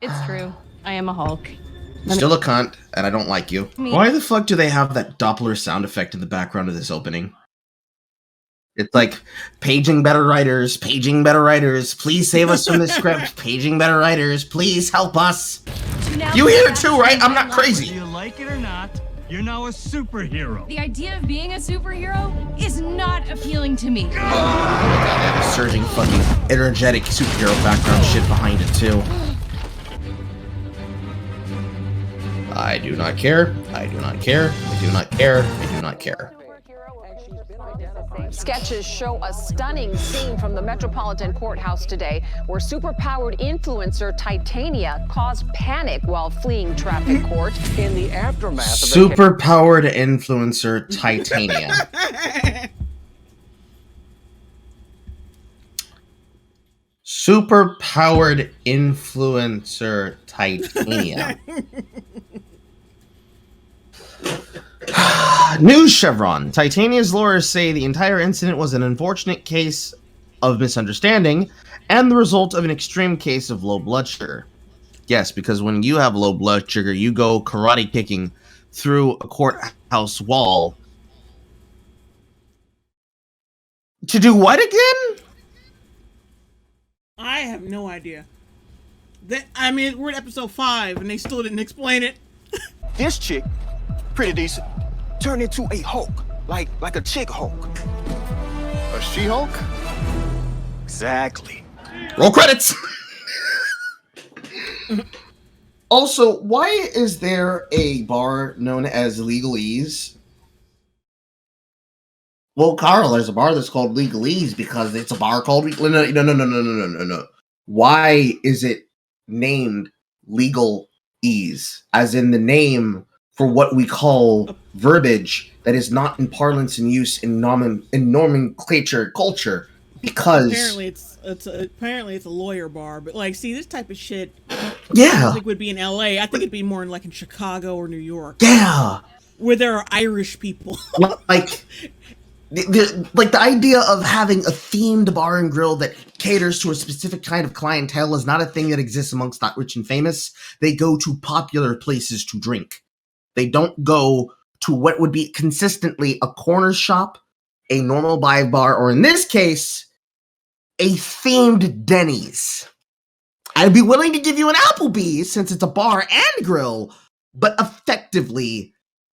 It's true. I am a Hulk. Still a cunt, and I don't like you. Why the fuck do they have that Doppler sound effect in the background of this opening? It's like, paging better writers, please save us from this script, paging better writers, please help us. You hear it too, right? I'm not crazy. Whether you like it or not, you're now a superhero. The idea of being a superhero is not appealing to me. Oh my god, they have a surging fucking energetic superhero background shit behind it too. I do not care. I do not care. I do not care. I do not care. Sketches show a stunning scene from the Metropolitan Courthouse today where superpowered influencer Titania caused panic while fleeing traffic court. In the aftermath of superpowered influencer Titania. Superpowered influencer Titania. News chevron. Titania's lawyers say the entire incident was an unfortunate case of misunderstanding and the result of an extreme case of low blood sugar. Yes, because when you have low blood sugar, you go karate kicking through a courthouse wall. To do what again? I have no idea. I mean, we're at episode 5 and they still didn't explain it. This chick, pretty decent, turned into a Hulk, like a chick Hulk. A She-Hulk? Exactly. Roll credits! Also, why is there a bar known as Legalese? Well, Carl, there's a bar that's called Legalese because it's a bar called... No. Why is it named Legal Ease? As in the name for what we call verbiage that is not in parlance in use in nomenclature culture, because apparently it's a lawyer bar, but like, see, this type of shit, yeah, I think would be in LA. I think it'd be more in like in Chicago or New York, yeah, where there are Irish people. like the idea of having a themed bar and grill that caters to a specific kind of clientele is not a thing that exists amongst that rich and famous. They go to popular places to drink. They don't go to what would be consistently a corner shop, a normal dive bar, or in this case, a themed Denny's. I'd be willing to give you an Applebee's since it's a bar and grill, but effectively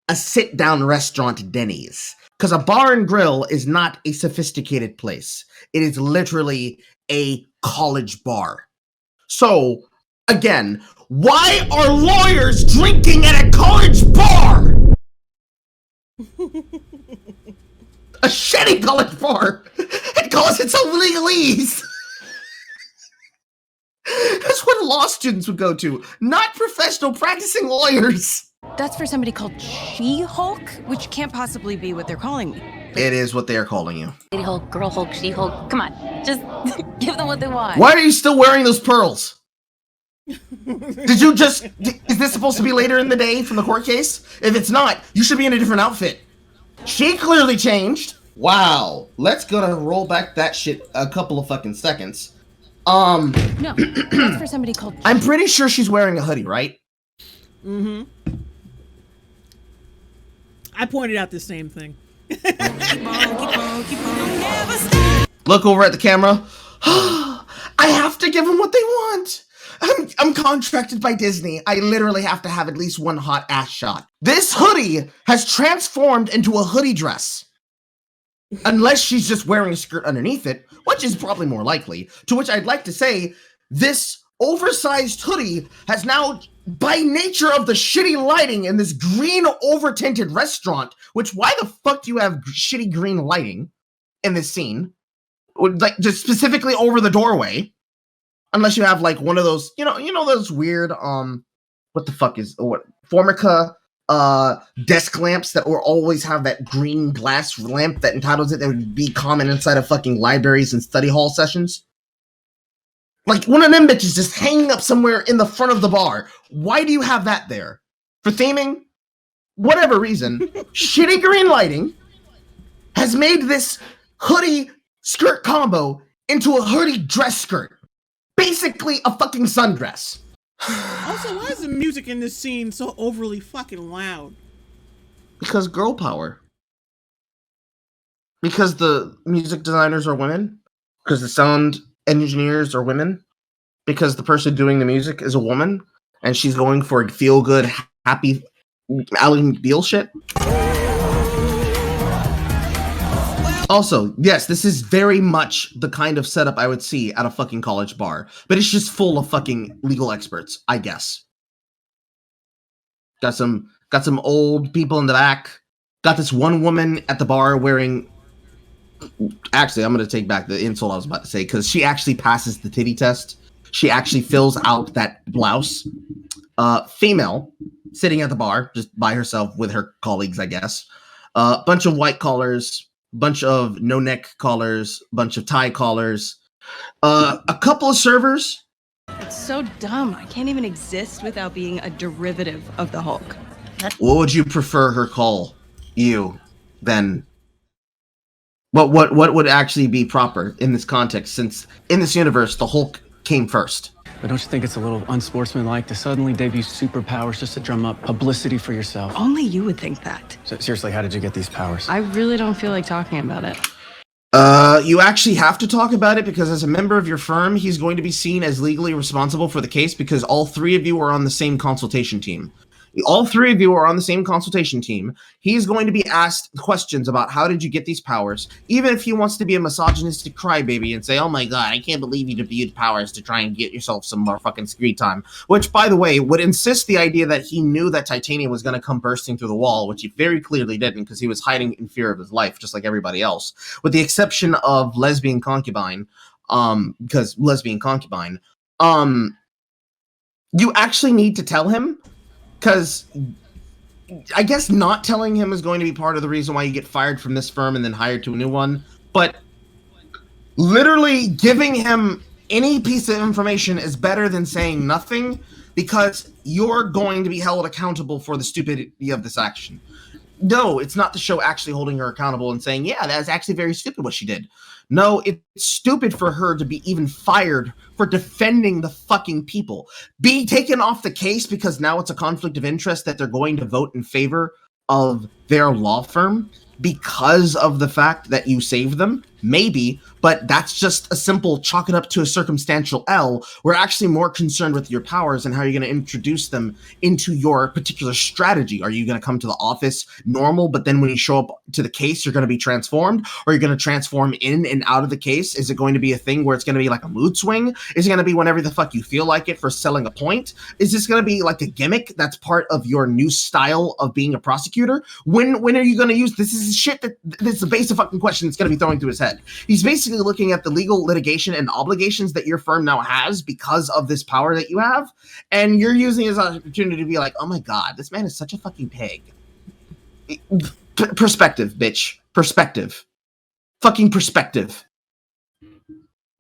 a sit-down restaurant Denny's. Because a bar and grill is not a sophisticated place. It is literally a college bar. So, again, why are lawyers drinking at a college bar? A shitty college bar. It calls itself Legalese. That's what law students would go to, not professional practicing lawyers. That's for somebody called She-Hulk, which can't possibly be what they're calling me. It is what they are calling you. Lady Hulk, Girl Hulk, She-Hulk. Come on, just give them what they want. Why are you still wearing those pearls? Did you just... Is this supposed to be later in the day from the court case? If it's not, you should be in a different outfit. She clearly changed. Wow. Let's gonna roll back that shit a couple of fucking seconds. No, that's for somebody called... I'm pretty sure she's wearing a hoodie, right? Mm-hmm. I pointed out the same thing. Look over at the camera. I have to give them what they want. I'm contracted by Disney. I literally have to have at least one hot ass shot. This hoodie has transformed into a hoodie dress. Unless she's just wearing a skirt underneath it, which is probably more likely. To which I'd like to say, this oversized hoodie has now, by nature of the shitty lighting in this green over-tinted restaurant, which why the fuck do you have shitty green lighting in this scene? Like, just specifically over the doorway. Unless you have like one of those, you know those weird, what the fuck is, what, Formica, desk lamps that will always have that green glass lamp that entitles it that would be common inside of fucking libraries and study hall sessions. Like, one of them bitches just hanging up somewhere in the front of the bar. Why do you have that there? For theming? Whatever reason. Shitty green lighting has made this hoodie skirt combo into a hoodie dress skirt. Basically a fucking sundress. Also, why is the music in this scene so overly fucking loud? Because girl power. Because the music designers are women. Because the sound engineers are women. Because the person doing the music is a woman. And she's going for feel-good, happy Alan Beal shit. Also, yes, this is very much the kind of setup I would see at a fucking college bar. But it's just full of fucking legal experts, I guess. Got some old people in the back. Got this one woman at the bar wearing... Actually, I'm going to take back the insult I was about to say, because she actually passes the titty test. She actually fills out that blouse. Female, sitting at the bar, just by herself with her colleagues, I guess. Bunch of white collars, bunch of no-neck collars, bunch of tie collars. A couple of servers. It's so dumb. I can't even exist without being a derivative of the Hulk. What would you prefer her call you then? What would actually be proper in this context, since in this universe the Hulk came first? But don't you think it's a little unsportsmanlike to suddenly debut superpowers just to drum up publicity for yourself? Only you would think that. So, seriously, how did you get these powers? I really don't feel like talking about it. You actually have to talk about it, because as a member of your firm, he's going to be seen as legally responsible for the case, because all three of you are on the same consultation team. All three of you are on the same consultation team. He's going to be asked questions about how did you get these powers, even if he wants to be a misogynistic crybaby and say, oh my god, I can't believe you debuted powers to try and get yourself some more fucking screen time. Which, by the way, would insist the idea that he knew that Titania was going to come bursting through the wall, which he very clearly didn't, because he was hiding in fear of his life, just like everybody else. With the exception of lesbian concubine, because lesbian concubine, you actually need to tell him. Because I guess not telling him is going to be part of the reason why you get fired from this firm and then hired to a new one. But literally giving him any piece of information is better than saying nothing, because you're going to be held accountable for the stupidity of this action. No, it's not the show actually holding her accountable and saying, yeah, that's actually very stupid what she did. No, it's stupid for her to be even fired for defending the fucking people. Be taken off the case because now it's a conflict of interest that they're going to vote in favor of their law firm because of the fact that you saved them. Maybe, but that's just a simple chalk it up to a circumstantial L. We're actually more concerned with your powers and how you're going to introduce them into your particular strategy. Are you going to come to the office normal, but then when you show up to the case, you're going to be transformed? Or are you going to transform in and out of the case? Is it going to be a thing where it's going to be like a mood swing? Is it going to be whenever the fuck you feel like it for selling a point? Is this going to be like a gimmick that's part of your new style of being a prosecutor? When are you going to use this? Is shit that this is the basic fucking question that's going to be throwing through his head. He's basically looking at the legal litigation and obligations that your firm now has because of this power that you have, and you're using his opportunity to be like, oh my god, this man is such a fucking pig. Perspective, bitch. Perspective. Fucking perspective.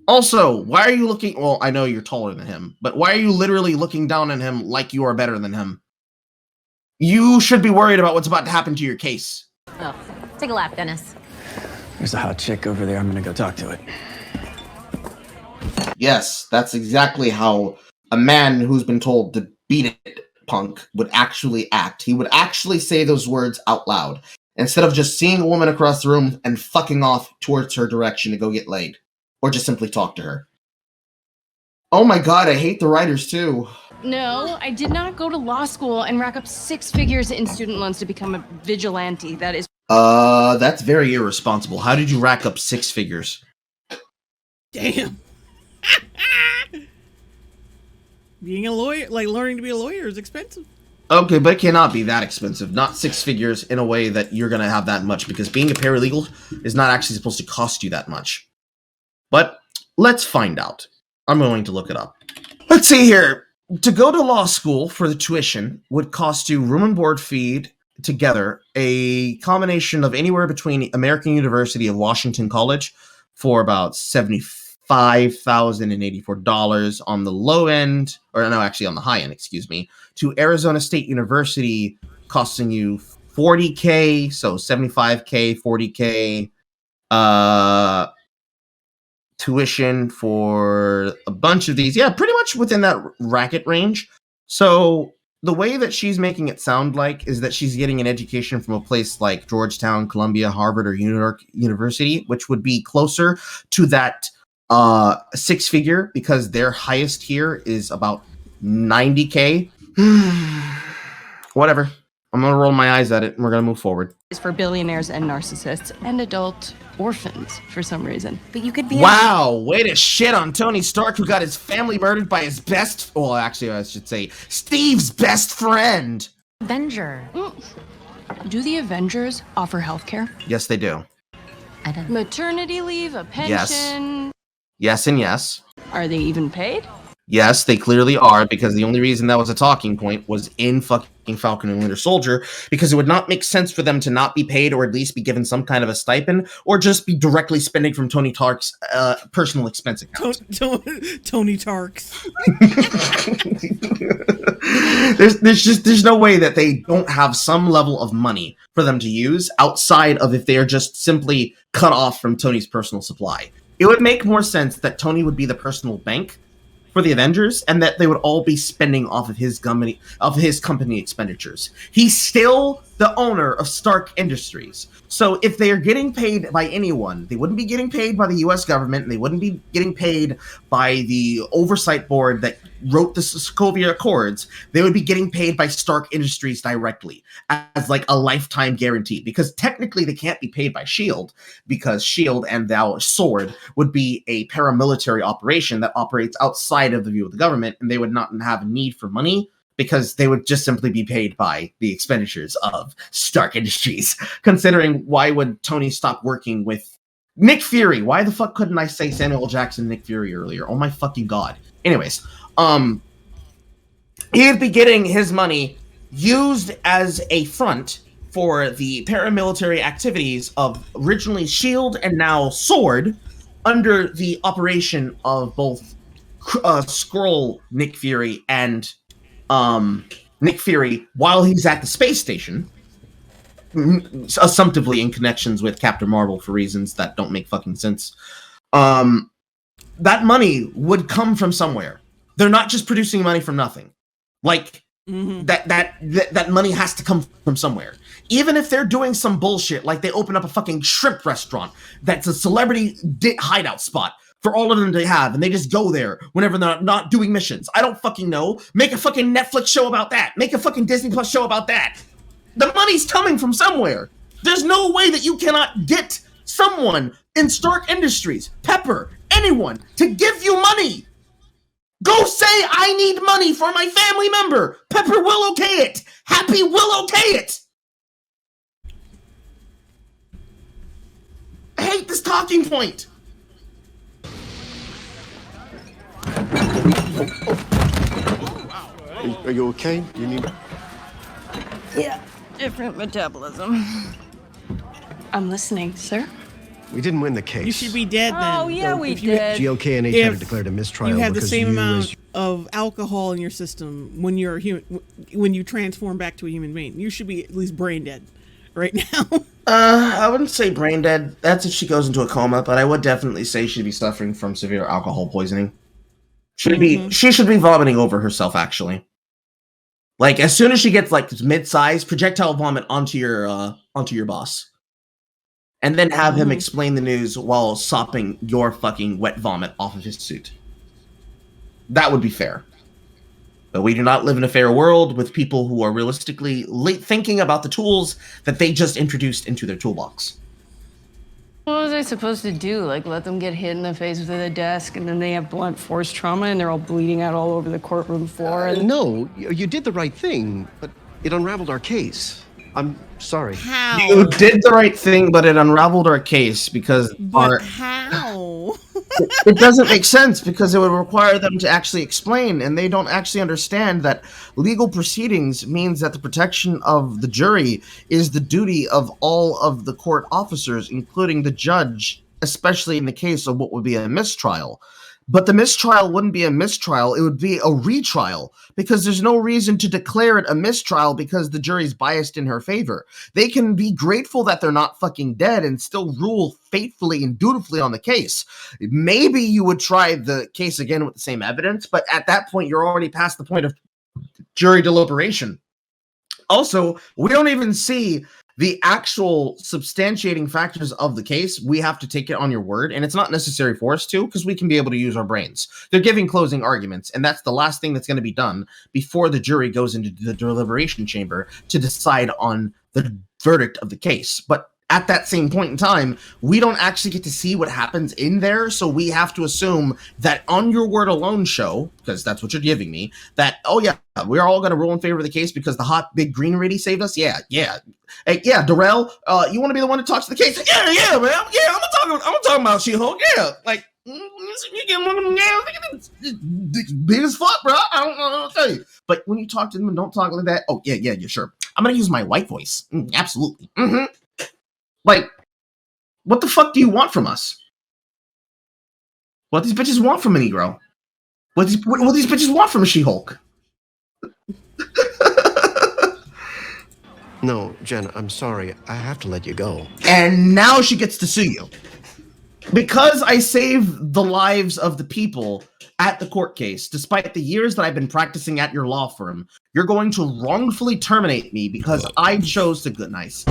Also, why are you looking... Well, I know you're taller than him, but why are you literally looking down on him like you are better than him? You should be worried about what's about to happen to your case. Oh, take a lap, Dennis. There's a hot chick over there. I'm gonna go talk to it. Yes, that's exactly how a man who's been told to beat it, punk, would actually act. He would actually say those words out loud, instead of just seeing a woman across the room and fucking off towards her direction to go get laid. Or just simply talk to her. Oh my god, I hate the writers too. No, I did not go to law school and rack up 6 figures in student loans to become a vigilante. That is... That's very irresponsible. How did you rack up 6 figures? Damn. Being a lawyer, like learning to be a lawyer, is expensive. Okay, but it cannot be that expensive. Not 6 figures in a way that you're going to have that much, because being a paralegal is not actually supposed to cost you that much. But let's find out. I'm going to look it up. Let's see here. To go to law school for the tuition would cost you room and board feed together, a combination of anywhere between American University of Washington College for about $75,084 on the low end, or no, actually on the high end, excuse me, to Arizona State University costing you $40K, so $75K, $40K, tuition for a bunch of these. Yeah, pretty much within that racket range. So the way that she's making it sound like is that she's getting an education from a place like Georgetown, Columbia, Harvard, or New York University, which would be closer to that six-figure, because their highest here is about 90K. Whatever. I'm gonna roll my eyes at it, and we're gonna move forward. Is for billionaires and narcissists and adult orphans for some reason. But you could be Wow, way to shit on Tony Stark, who got his family murdered by his best... Well, actually, I should say Steve's best friend. Avenger. Do the Avengers offer healthcare? Yes, they do. I don't know. Maternity leave, a Yes. pension? Yes and yes. Are they even paid? Yes, they clearly are, because the only reason that was a talking point was in fucking Falcon and Winter Soldier, because it would not make sense for them to not be paid or at least be given some kind of a stipend, or just be directly spending from Tony Stark's personal expense account. Tony Tarks. there's no way that they don't have some level of money for them to use outside of if they are just simply cut off from Tony's personal supply. It would make more sense that Tony would be the personal bank for the Avengers, and that they would all be spending off of his company expenditures. He's still the owner of Stark Industries. So if they are getting paid by anyone, they wouldn't be getting paid by the US government, and they wouldn't be getting paid by the oversight board that wrote the Sokovia Accords. They would be getting paid by Stark Industries directly as like a lifetime guarantee, because technically they can't be paid by SHIELD, because SHIELD and thou SWORD would be a paramilitary operation that operates outside of the view of the government, and they would not have a need for money because they would just simply be paid by the expenditures of Stark Industries. Considering, why would Tony stop working with Nick Fury? Why the fuck couldn't I say Samuel Jackson Nick Fury earlier? Oh my fucking god. Anyways, he'd be getting his money used as a front for the paramilitary activities of originally SHIELD and now SWORD, under the operation of both Skrull Nick Fury and Nick Fury while he's at the space station, assumptively in connections with Captain Marvel for reasons that don't make fucking sense. That money would come from somewhere. They're not just producing money from nothing. Like, that money has to come from somewhere. Even if they're doing some bullshit, like they open up a fucking shrimp restaurant that's a celebrity hideout spot for all of them to have, and they just go there whenever they're not doing missions. I don't fucking know. Make a fucking Netflix show about that. Make a fucking Disney Plus show about that. The money's coming from somewhere. There's no way that you cannot get someone in Stark Industries, Pepper, anyone, to give you money. Go say, I need money for my family member. Pepper will okay it. Happy will okay it. I hate this talking point. Are you okay? You need... Yeah, different metabolism. I'm listening, sir. We didn't win the case. You should be dead then. Oh, yeah, we did. GLK and H had declared a mistrial. You have the because same you amount of alcohol in your system when you're when you transform back to a human being. You should be at least brain dead right now. I wouldn't say brain dead. That's if she goes into a coma, but I would definitely say she'd be suffering from severe alcohol poisoning. She should be vomiting over herself, actually. Like, as soon as she gets like mid-size, projectile vomit onto your boss. And then have him explain the news while sopping your fucking wet vomit off of his suit. That would be fair. But we do not live in a fair world with people who are realistically thinking about the tools that they just introduced into their toolbox. What was I supposed to do? Like, let them get hit in the face with a desk, and then they have blunt force trauma, and they're all bleeding out all over the courtroom floor? No, you did the right thing, but it unraveled our case. I'm sorry. How? You did the right thing, but it unraveled our case because how? It doesn't make sense, because it would require them to actually explain, and they don't actually understand that legal proceedings means that the protection of the jury is the duty of all of the court officers, including the judge, especially in the case of what would be a mistrial. But the mistrial wouldn't be a mistrial, it would be a retrial, because there's no reason to declare it a mistrial because the jury's biased in her favor. They can be grateful that they're not fucking dead and still rule faithfully and dutifully on the case. Maybe you would try the case again with the same evidence, but at that point, you're already past the point of jury deliberation. Also, we don't even see the actual substantiating factors of the case. We have to take it on your word, and it's not necessary for us to, because we can be able to use our brains. They're giving closing arguments, and that's the last thing that's going to be done before the jury goes into the deliberation chamber to decide on the verdict of the case. But at that same point in time, we don't actually get to see what happens in there, so we have to assume that on your word alone show, because that's what you're giving me, that, oh yeah, we're all going to rule in favor of the case because the hot big green lady saved us? Yeah. Hey, yeah, Darrell, you want to be the one to talk to the case? Yeah, man. Yeah, I'm talking about She-Hulk. Yeah, like, you get one of them big as fuck, bro. I don't know what to tell you. But when you talk to them and don't talk like that, oh, yeah, sure. I'm going to use my white voice. Absolutely. Like, what the fuck do you want from us? What these bitches want from a Negro? What these bitches want from a She-Hulk? No, Jen, I'm sorry. I have to let you go. And now she gets to sue you. Because I saved the lives of the people at the court case, despite the years that I've been practicing at your law firm, you're going to wrongfully terminate me because I chose to good nice.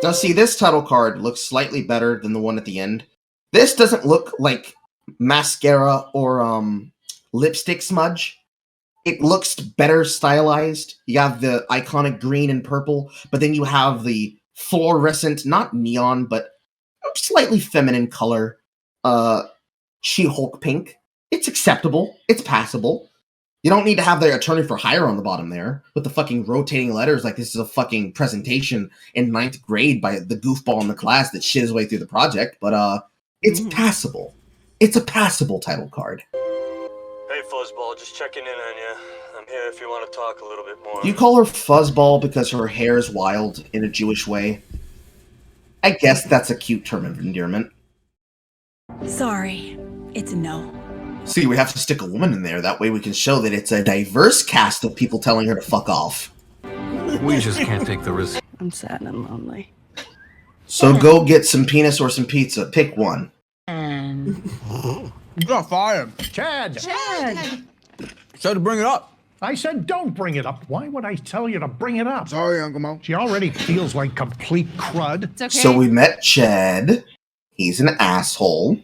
Now see, this title card looks slightly better than the one at the end. This doesn't look like mascara or lipstick smudge. It looks better stylized. You have the iconic green and purple, but then you have the fluorescent, not neon, but slightly feminine color, She-Hulk pink. It's acceptable. It's passable. You don't need to have the attorney for hire on the bottom there with the fucking rotating letters like this is a fucking presentation in 9th grade by the goofball in the class that shit his way through the project, but it's passable. It's a passable title card. Hey, Fuzzball, just checking in on you. I'm here if you want to talk a little bit more. You call her Fuzzball because her hair is wild in a Jewish way? I guess that's a cute term of endearment. Sorry, it's a no. See, we have to stick a woman in there. That way we can show that it's a diverse cast of people telling her to fuck off. We just can't take the risk. I'm sad and lonely. So go get some penis or some pizza. Pick one. You got fired. Chad! So to bring it up. I said don't bring it up. Why would I tell you to bring it up? Sorry, Uncle Mo. She already feels like complete crud. It's okay. So we met Chad. He's an asshole.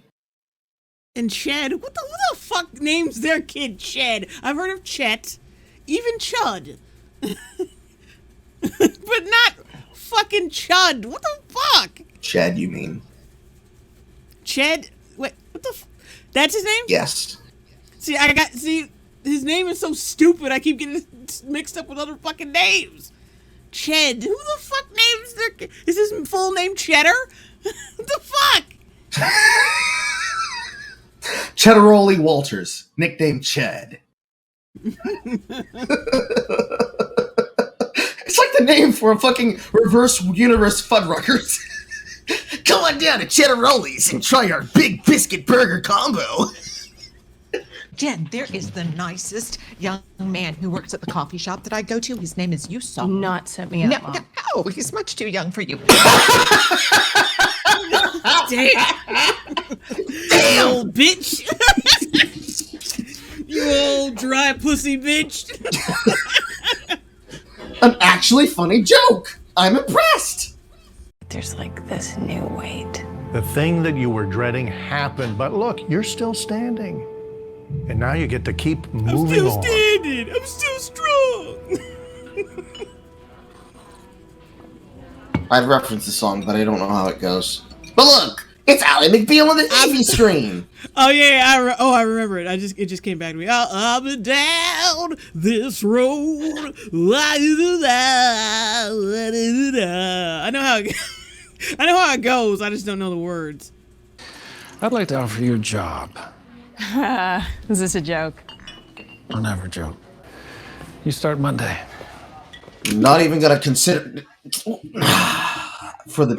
And Chad, who the fuck names their kid Chad? I've heard of Chet, even Chud. But not fucking Chud. What the fuck? Chad, you mean? Chad, wait, what the that's his name? Yes. See, his name is so stupid, I keep getting mixed up with other fucking names. Ched, who the fuck names their kid? Is his full name Cheddar? What the fuck? Cheddaroli Walters, nicknamed Chad. It's like the name for a fucking reverse universe Fuddruckers. Come on down to Cheddaroli's and try our big biscuit burger combo. Jen, there is the nicest young man who works at the coffee shop that I go to. His name is Yusuf. Do not set me up, Mom. No, he's much too young for you. Damn, old bitch. You old dry pussy bitch. An actually funny joke. I'm impressed. There's like this new weight. The thing that you were dreading happened, but look, you're still standing. And now you get to keep moving on. I'm still standing. I'm still strong. I've referenced the song, but I don't know how it goes. But look, it's Ally McBeal on the TV screen. Oh yeah, I remember it. It just came back to me. I've been down this road. I know how it goes. I just don't know the words. I'd like to offer you a job. Is this a joke? I'll never joke. You start Monday. Not even gonna consider for the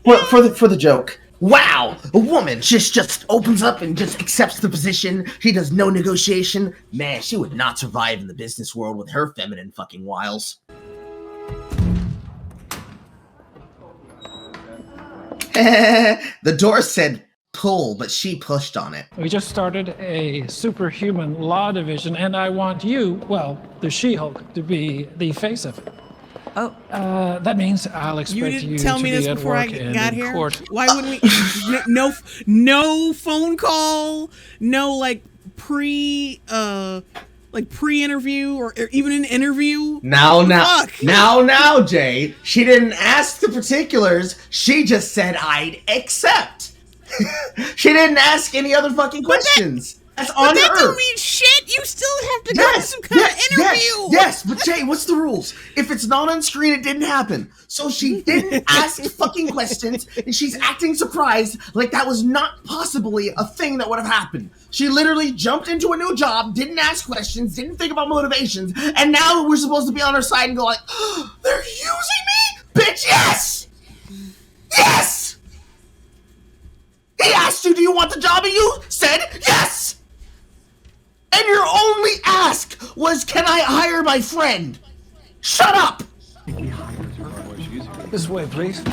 for the joke. Wow, a woman just opens up and just accepts the position. She does no negotiation. Man, she would not survive in the business world with her feminine fucking wiles. The door said pull, but she pushed on it. We just started a superhuman law division, and I want you, well, the She-Hulk, to be the face of it. Oh. That means I'll expect you tell to me be this at before I work and got in here. court. Why wouldn't we? No phone call. No like pre-interview or even an interview. Now, Jay. She didn't ask the particulars. She just said I'd accept. She didn't ask any other fucking questions. That's on that her. don't mean shit. You still have to go to some kind of interview. Yes, but Jay, what's the rules? If it's not on screen, it didn't happen. So she didn't ask fucking questions, and she's acting surprised like that was not possibly a thing that would have happened. She literally jumped into a new job, didn't ask questions, didn't think about motivations, and now we're supposed to be on her side and go like, oh, they're using me? Bitch, yes! Yes! He asked you, do you want the job? And you said yes! And your only ask was, can I hire my friend? Shut up! This way, please.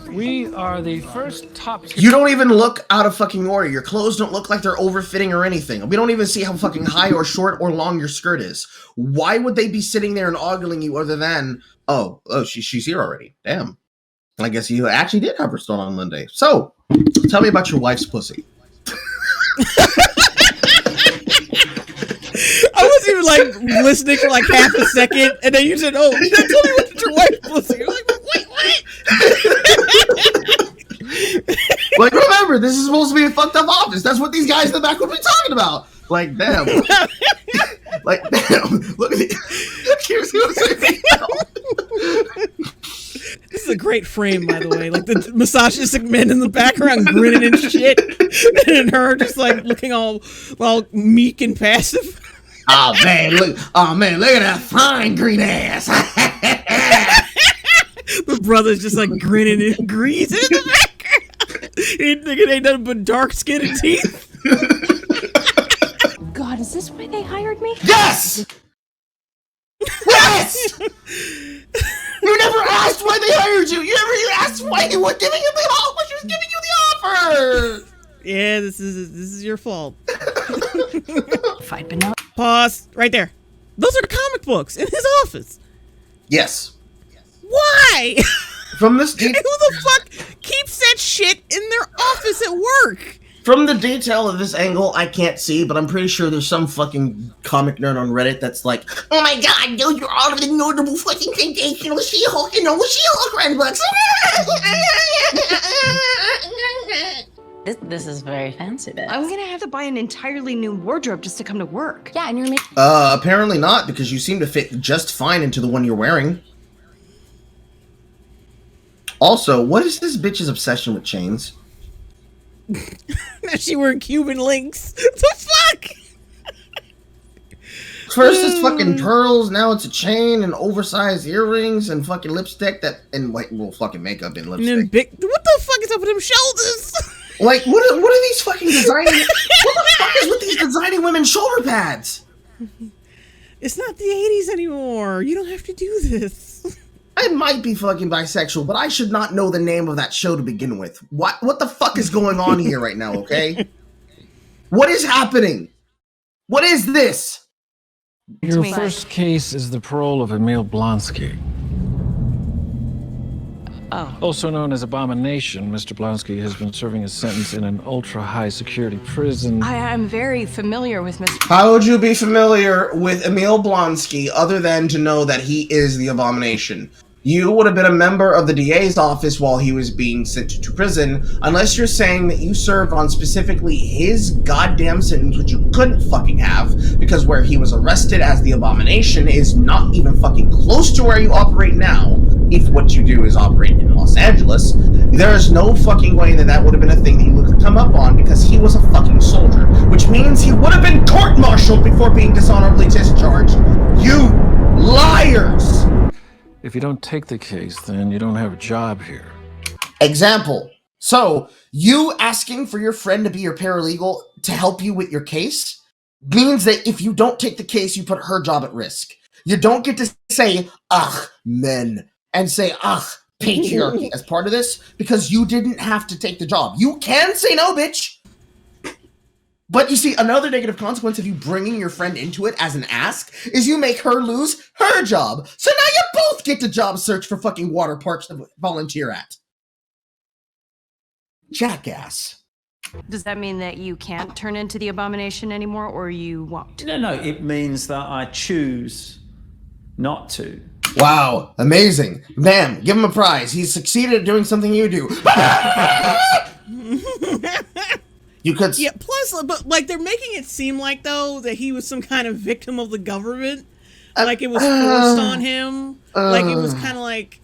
We are the first top... You don't even look out of fucking order. Your clothes don't look like they're overfitting or anything. We don't even see how fucking high or short or long your skirt is. Why would they be sitting there and ogling you other than, oh, she's here already. Damn. I guess you actually did have her start on Monday. So, tell me about your wife's pussy. I was even like listening for like half a second, and then you said, "Oh, tell me what your wife's pussy." I'm like, wait, what? Like, remember, this is supposed to be a fucked up office. That's what these guys in the back would be talking about. Like, damn. Like, damn. Look at it. Here's what This is a great frame, by the way. Like the misogynist men in the background grinning and shit, and her just like looking all meek and passive. Oh man, look at that fine green ass. The brother's just like grinning and greasing in the background. He thinking ain't nothing but dark skin and teeth. God, is this why they hired me? Yes! Yes! You never asked why they hired you. You never asked why they were giving you the offer. She was giving you the offer. Yeah, this is your fault. If I'd been out. Pause. Right there. Those are comic books in his office. Yes. Why? From this who the fuck keeps that shit in their office at work? From the detail of this angle, I can't see, but I'm pretty sure there's some fucking comic nerd on Reddit that's like, oh my god, those are all of the notable fucking sensational She-Hulk and no She-Hulk run books. This is very fancy, bitch. I'm gonna have to buy an entirely new wardrobe just to come to work. Yeah, and you're making... Apparently not, because you seem to fit just fine into the one you're wearing. Also, what is this bitch's obsession with chains? Now she wearing Cuban links. The fuck? First it's fucking pearls, now it's a chain and oversized earrings and fucking lipstick and fucking makeup and lipstick. And then what the fuck is up with them shoulders? Like, what are these fucking designing? What the fuck is with these designing women's shoulder pads? It's not the 80s anymore. You don't have to do this. I might be fucking bisexual, but I should not know the name of that show to begin with. What the fuck is going on here right now, okay? What is happening? What is this? Your first case is the parole of Emil Blonsky. Oh. Also known as Abomination, Mr. Blonsky has been serving his sentence in an ultra-high security prison. I'm very familiar with Mr. How would you be familiar with Emil Blonsky other than to know that he is the Abomination? You would have been a member of the DA's office while he was being sent to prison, unless you're saying that you served on specifically his goddamn sentence, which you couldn't fucking have, because where he was arrested as the Abomination is not even fucking close to where you operate now. If what you do is operate in Los Angeles, there is no fucking way that would have been a thing that you would come up on, because he was a fucking soldier, which means he would have been court-martialed before being dishonorably discharged. You liars! If you don't take the case, then you don't have a job here. Example. So, you asking for your friend to be your paralegal to help you with your case means that if you don't take the case, you put her job at risk. You don't get to say, ugh, men, and say, ugh, patriarchy as part of this because you didn't have to take the job. You can say no, bitch. But you see, another negative consequence of you bringing your friend into it as an ask is you make her lose her job. So now you both get to job search for fucking water parks to volunteer at. Jackass. Does that mean that you can't turn into the abomination anymore, or you won't? No, it means that I choose not to. Wow, amazing. Bam, give him a prize. He's succeeded at doing something you do. You could... Yeah, plus, but, like, they're making it seem like, though, that he was some kind of victim of the government. Like, it was forced on him. Like, it was kind of like...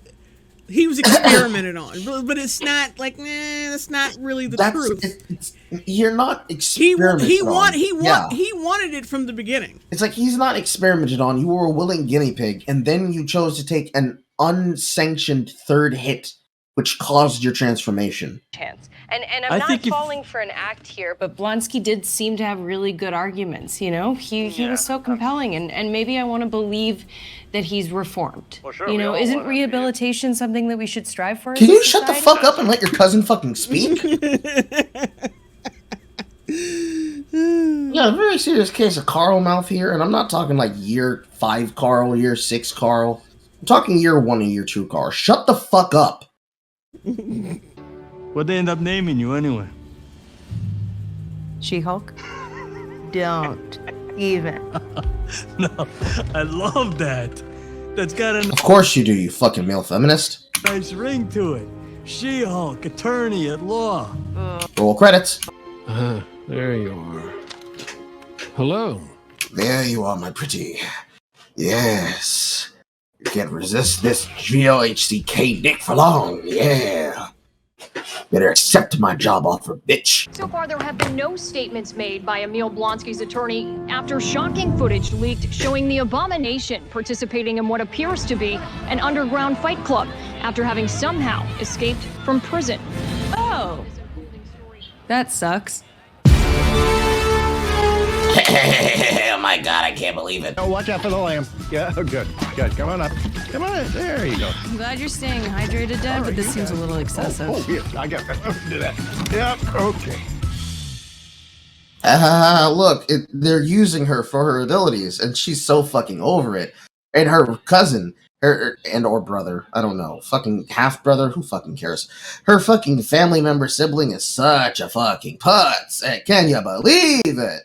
He was experimented on, but it's not like, that's not really the truth. You're not experimented he on. wanted it from the beginning. It's like he's not experimented on. You were a willing guinea pig, and then you chose to take an unsanctioned third hit, which caused your transformation. Chance. And I'm not falling for an act here, but Blonsky did seem to have really good arguments, you know? He was so compelling, and maybe I want to believe that he's reformed. Well, sure, you know, isn't rehabilitation something that we should strive for? Can you shut the fuck up and let your cousin fucking speak? Yeah, a very serious case of Carl mouth here, and I'm not talking like year 5 Carl, year 6 Carl. I'm talking year 1 and year 2 Carl. Shut the fuck up. What'd they end up naming you anyway? She-Hulk? Don't even. No, I love that. That's got a Of course you do, you fucking male feminist. nice ring to it. She-Hulk, attorney at law. Roll credits. There you are. Hello. There you are, my pretty. Yes. You can't resist this GLHCK dick for long. Yeah. Better accept my job offer, bitch. So far, there have been no statements made by Emil Blonsky's attorney after shocking footage leaked showing the abomination participating in what appears to be an underground fight club after having somehow escaped from prison. Oh. That sucks. Oh my god, I can't believe it. Oh, watch out for the lamb. Yeah, good. Come on up. Come on in. There you go. I'm glad you're staying hydrated, Dad, but this seems a little excessive. Oh, yes, I got that. Do that. Yep, okay. Look, they're using her for her abilities, and she's so fucking over it. And her cousin, or brother, I don't know, fucking half-brother, who fucking cares? Her fucking family member sibling is such a fucking putz. Can you believe it?